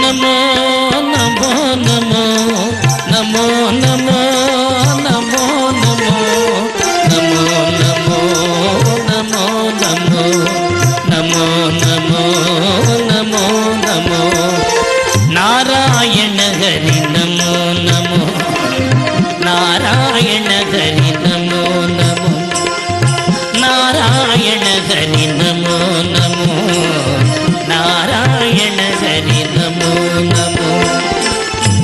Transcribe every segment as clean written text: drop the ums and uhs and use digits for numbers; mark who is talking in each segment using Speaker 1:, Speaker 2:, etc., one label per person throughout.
Speaker 1: నమో నమో నమో నమో నమో నమో నమో నమో నమో నమో నమో నమో నమో నమో నమో నారాయణ హరి నమో నమో నారాయణ హరి నమో నమో నారాయణ హరి నమో నమో నారాయణ హరి నమో నమో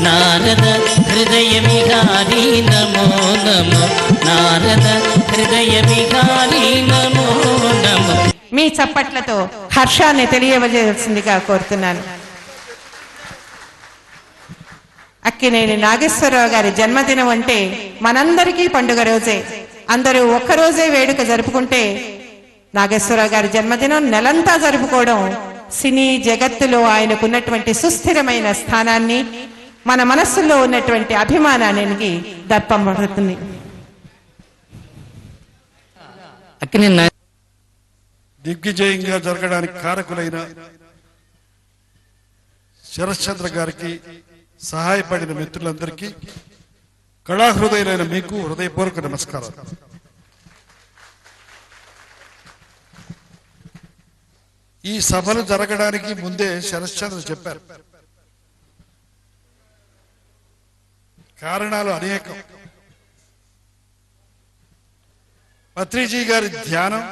Speaker 1: నారద హృదయ విహారీ నమో నమో నారద హృదయ విహారీ నమో నమో.
Speaker 2: మీ చప్పట్లతో హర్షాన్ని తెలియవలసిందిగా కోరుతున్నాను. అక్కినేని నాగేశ్వరరావు గారి జన్మదినం అంటే మనందరికీ పండుగ రోజే. అందరూ ఒక్కరోజే వేడుక జరుపుకుంటే నాగేశ్వరరావు గారి జన్మదినం నెలంతా జరుపుకోవడం సినీ జగత్తులో ఆయనకున్నటువంటి సుస్థిరమైన స్థానాన్ని, మన మనస్సులో ఉన్నటువంటి అభిమానానికి దర్పం పడుతుంది.
Speaker 3: దిగ్విజయంగా జరగడానికి కారకులైన శరశ్చంద్ర గారికి, సహాయపడిన మిత్రులందరికీ, కళాహృదయులైన మీకు హృదయపూర్వక నమస్కారం. ఈ సభలు జరగడానికి ముందే శరశ్చంద్ర చెప్పారు. కారణాలు అనేకం. పత్రిజీ గారి ధ్యానం,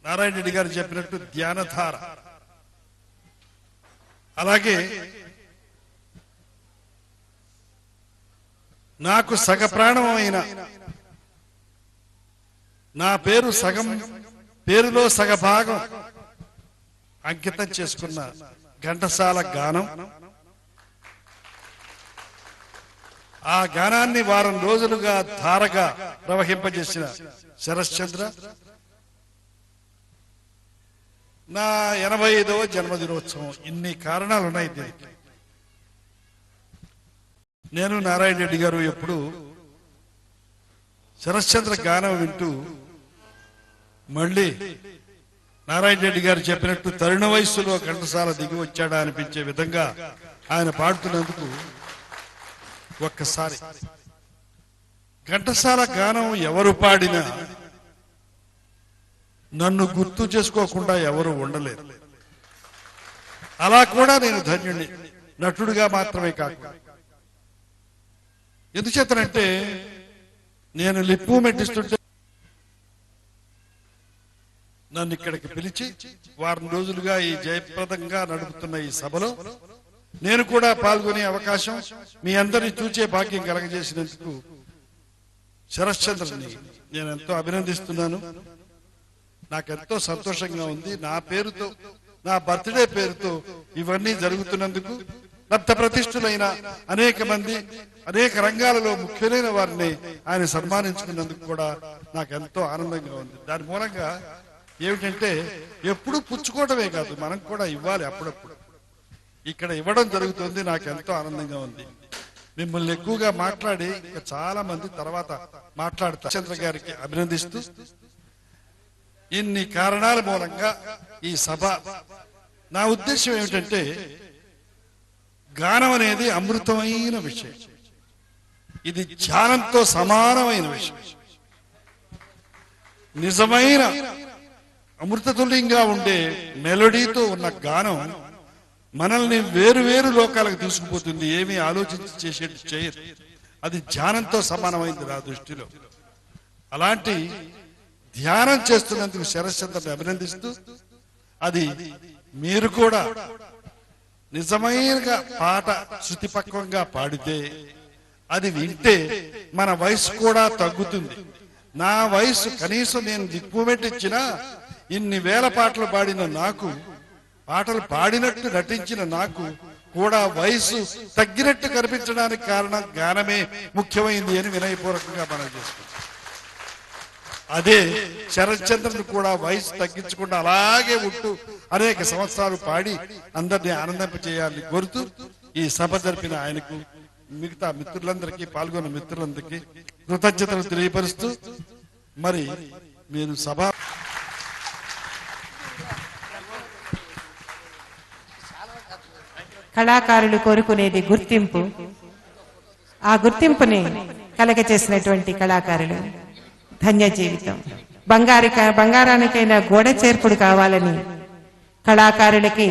Speaker 3: నారాయణ రెడ్డి గారు చెప్పినట్టు ధ్యానధార, అలాగే నాకు సగ ప్రాణమైన నా పేరు సగం పేరులో సగ భాగం అంకితం చేసుకున్న ఘంటసాల గానం, ఆ గానాన్ని వారం రోజులుగా ధారగా ప్రవహింపజేసిన శరశ్చంద్ర, నా 85వ జన్మదినోత్సవం. ఇన్ని కారణాలు ఉన్నాయి దీనికి. నేను నారాయణ రెడ్డి గారు ఎప్పుడు శరశ్చంద్ర గానం వింటూ మళ్ళీ నారాయణ రెడ్డి గారు చెప్పినట్టు తరుణ వయస్సులో ఘంటసాల దిగి వచ్చాడా అనిపించే విధంగా ఆయన పాడుతున్నందుకు ఒక్కసారి ఘంటసాల గానం ఎవరు పాడినా నన్ను గుర్తు చేసుకోకుండా ఎవరు ఉండలేరు. అలా కూడా నేను ధన్యుణ్ణి, నటుడిగా మాత్రమే కాకుండా. ఎందుచేతనంటే నేను లిప్పు మెట్టిస్తుంటే నన్ను ఇక్కడికి పిలిచి వారం రోజులుగా ఈ జయప్రదంగా నడుపుతున్న ఈ సభలో నేను కూడా పాల్గొనే అవకాశం, మీ అందరినీ చూచే భాగ్యం కలగజేసినందుకు శరశ్చంద్రని నేను ఎంతో అభినందిస్తున్నాను. నాకెంతో సంతోషంగా ఉంది. నా పేరుతో, నా బర్త్డే పేరుతో ఇవన్నీ జరుగుతున్నందుకు లబ్ధ ప్రతిష్ఠులైన అనేక మంది, అనేక రంగాలలో ముఖ్యమైన వారిని ఆయన సన్మానించుకున్నందుకు కూడా నాకెంతో ఆనందంగా ఉంది. దాని మూలంగా ఏమిటంటే ఎప్పుడు పుచ్చుకోవడమే కాదు, మనం కూడా ఇవ్వాలి. అప్పుడప్పుడు ఇక్కడ ఇవ్వడం జరుగుతుంది. నాకెంతో ఆనందంగా ఉంది. మిమ్మల్ని ఎక్కువగా మాట్లాడి ఇంకా చాలా మంది తర్వాత మాట్లాడుతా. చంద్ర గారికి అభినందిస్తూ, ఇన్ని కారణాల మూలంగా ఈ సభ, నా ఉద్దేశం ఏమిటంటే గానం అనేది అమృతమైన విషయం. ఇది ధ్యానంతో సమానమైన విషయం. నిజమైన అమృతతుల్యంగా ఉండే మెలోడీతో ఉన్న గానం మనల్ని వేరు వేరు లోకాలకు తీసుకుపోతుంది. ఏమీ ఆలోచించి చేసేది చేయదు. అది ధ్యానంతో సమానమైంది నా దృష్టిలో. అలాంటి ధ్యానం చేస్తున్నందుకు శరశ్చంద్రని అభినందిస్తూ, అది మీరు కూడా నిజమైన పాట శృతిపక్వంగా పాడితే, అది వింటే మన వయసు కూడా తగ్గుతుంది. నా వయసు కనీసం నేను దిక్కుమెట్ ఇచ్చినా ఇన్ని వేల పాటలు పాడిన నాకు, పాటలు పాడినట్టు నటించిన నాకు కూడా వయసు తగ్గినట్టు కనిపించడానికి కారణం గానమే ముఖ్యమైంది అని వినయపూర్వకంగా మనం చేసుకుంటాం. అదే శరశ్చంద్రను కూడా వయసు తగ్గించకుండా అలాగే ఉంటూ అనేక సంవత్సరాలు పాడి అందరినీ ఆనందింపచేయాలని కోరుతూ ఈ సభ జరిపిన ఆయనకు, మిగతా మిత్రులందరికీ, పాల్గొన్న మిత్రులందరికీ కృతజ్ఞతలు తెలియపరుస్తూ, మరి మీరు సభ
Speaker 2: కళాకారులు కోరుకునేది గుర్తింపు. ఆ గుర్తింపుని కలగచేసినటువంటి కళాకారులు ధన్య జీవితం. బంగారానికైనా గోడ చేర్పుడు కావాలని కళాకారులకి